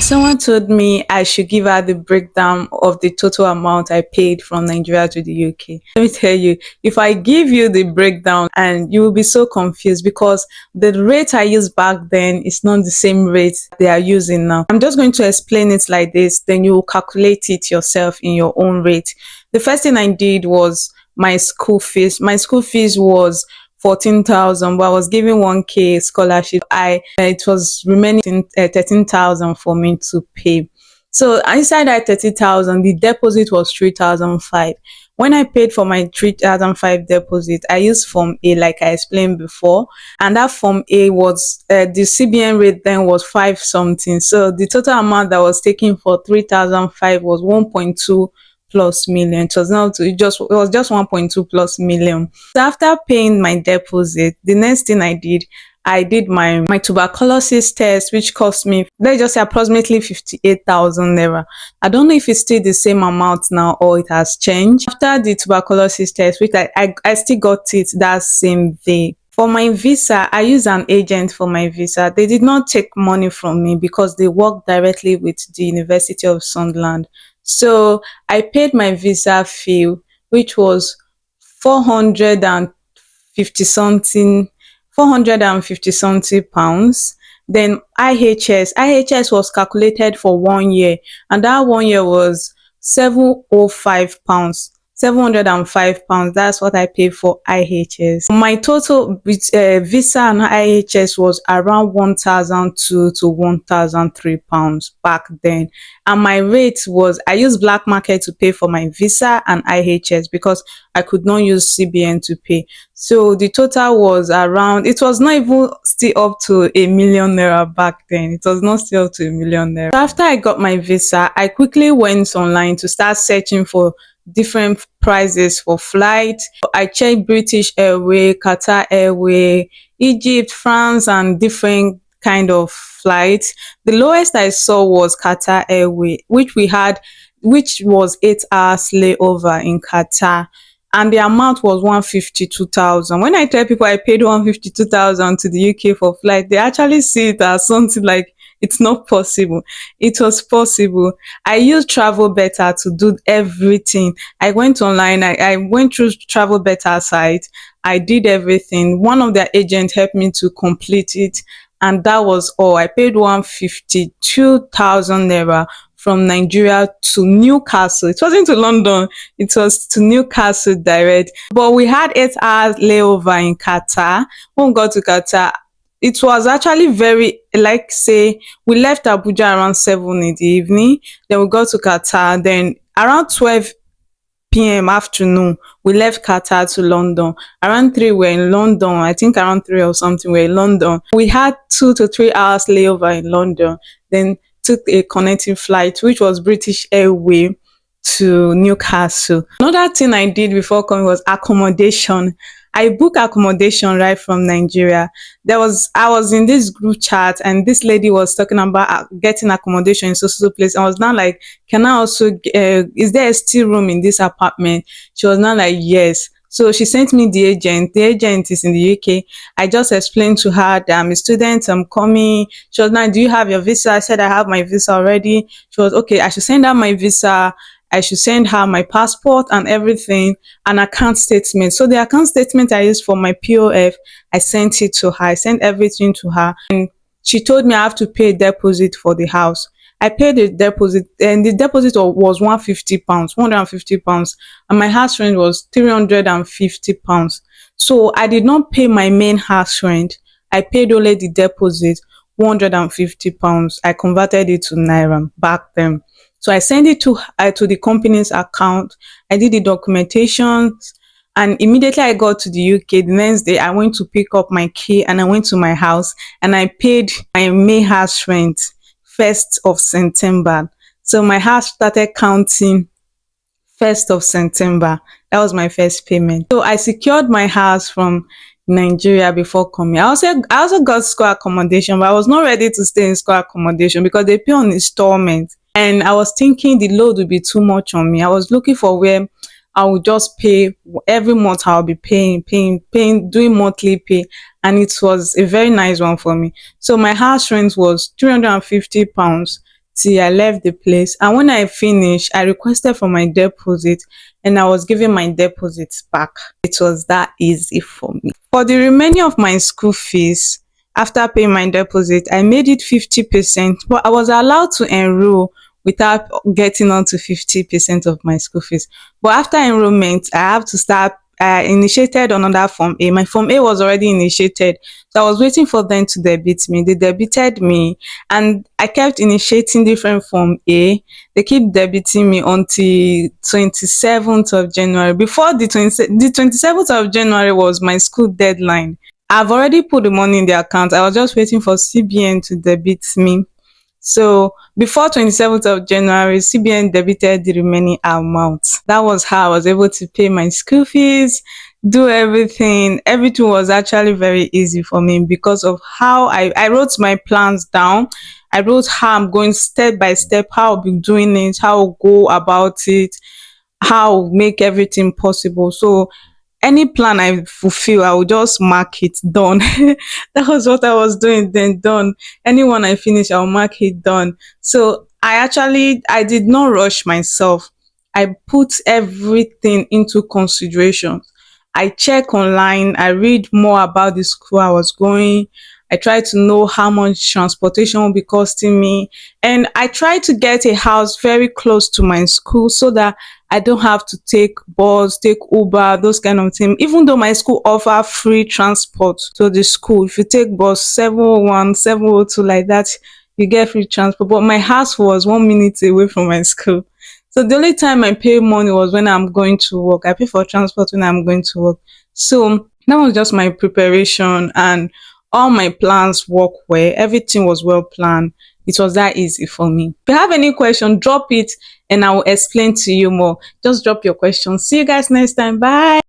Someone told me I should give her the breakdown of the total amount I paid from Nigeria to the UK. Let me tell you, if I give you the breakdown, and you will be so confused because the rate I used back then is not the same rate they are using now. I'm just going to explain it like this, then you will calculate it yourself in your own rate. The first thing I did was my school fees. My school fees was 14,000, but I was given 1K scholarship. It was remaining 13,000 for me to pay. So inside that 30,000, the deposit was 3,005. When I paid for my 3,005 deposit, I used Form A, like I explained before, and that Form A was the CBN rate then was 5 something. So the total amount that was taken for 3,005 was 1.2 plus million. It was just 1.2 plus million. So after paying my deposit, the next thing I did my tuberculosis test, which cost me, let's just say, approximately 58,000 naira. I don't know if it's still the same amount now or it has changed. After the tuberculosis test, which I still got it that same day. For my visa, I used an agent for my visa. They did not take money from me because they worked directly with the University of Sunderland. So I paid my visa fee, which was 450 something, 450 something pounds. Then IHS was calculated for 1 year, and that 1 year was 705 pounds. 705 pounds. That's what I paid for IHS. My total with visa and IHS was around 1,002 to 1,003 pounds back then. And my rate was, I used black market to pay for my visa and IHS because I could not use CBN to pay. So the total was around, it was not even still up to a million naira back then. It was not still up to a million naira. So after I got my visa, I quickly went online to start searching for different prices for flight. I checked British Airways, Qatar Airways, Egypt, France, and different kind of flights. The lowest I saw was Qatar Airways, which was 8 hours layover in Qatar, and the amount was 152,000. When I tell people I paid 152,000 to the UK for flight, they actually see it as something like it's not possible. It was possible. I used Travel Better to do everything. I went online. I went through Travel Better site. I did everything. One of their agents helped me to complete it, and that was all. I paid 152,000 naira from Nigeria to Newcastle. It wasn't to London, it was to Newcastle direct. But we had 8 hours layover in Qatar. When we got to Qatar, it was actually very, like, say, we left Abuja around 7 in the evening, then we got to Qatar, then around 12 p.m. afternoon, we left Qatar to London. Around 3, we're in London. I think around 3 or something, we're in London. We had 2 to 3 hours layover in London, then took a connecting flight, which was British Airways to Newcastle. Another thing I did before coming was accommodation. I booked accommodation right from Nigeria. I was in this group chat, and this lady was talking about getting accommodation in so place. I was now like, can I also, is there a still room in this apartment? She was now like, yes. So she sent me the agent. The agent is in the UK. I just explained to her that I'm a student, I'm coming. She was like, do you have your visa? I said, I have my visa already. She was, okay, I should send her my visa. I should send her my passport and everything, an account statement. So the account statement I used for my POF, I sent it to her. I sent everything to her. And she told me I have to pay a deposit for the house. I paid the deposit, and the deposit was 150 pounds, 150 pounds, and my house rent was 350 pounds. So I did not pay my main house rent. I paid only the deposit, 150 pounds. I converted it to Naira back then. So I sent it to the company's account. I did the documentation, and immediately I got to the UK. The next day, I went to pick up my key, and I went to my house, and I paid my May house rent 1st of September. So my house started counting 1st of September. That was my first payment. So I secured my house from Nigeria before coming. I also got school accommodation, but I was not ready to stay in school accommodation because they pay on installment. And I was thinking the load would be too much on me. I was looking for where I would just pay every month. I'll be paying, doing monthly pay. And it was a very nice one for me. So my house rent was 350 pounds. till I left the place. And when I finished, I requested for my deposit and I was given my deposits back. It was that easy for me. For the remaining of my school fees, after paying my deposit, I made it 50%, but I was allowed to enroll without getting on to 50% of my school fees. But after enrollment, I have to start. I initiated another Form A. My Form A was already initiated. So I was waiting for them to debit me. They debited me and I kept initiating different Form A. They keep debiting me until 27th of January. Before the 27th of January was my school deadline. I've already put the money in the account. I was just waiting for CBN to debit me. So before 27th of January, CBN debited the remaining amount. That was how I was able to pay my school fees, do everything. Everything was actually very easy for me because of how I wrote my plans down. I wrote how I'm going step by step, how I'll be doing it, how I'll go about it, how I'll make everything possible. So any plan I fulfill, I will just mark it done. That was what I was doing then, done. Anyone I finish, I'll mark it done. So I did not rush myself. I put everything into consideration. I check online, I read more about the school I was going. I try to know how much transportation will be costing me. And I try to get a house very close to my school so that I don't have to take bus, take Uber, those kind of things. Even though my school offer free transport to the school, if you take bus 701, 702 like that, you get free transport. But my house was 1 minute away from my school. So the only time I pay money was when I'm going to work. I pay for transport when I'm going to work. So that was just my preparation and all my plans work well. Everything was well planned. It was that easy for me. If you have any question, drop it and I will explain to you more. Just drop your question. See you guys next time. Bye.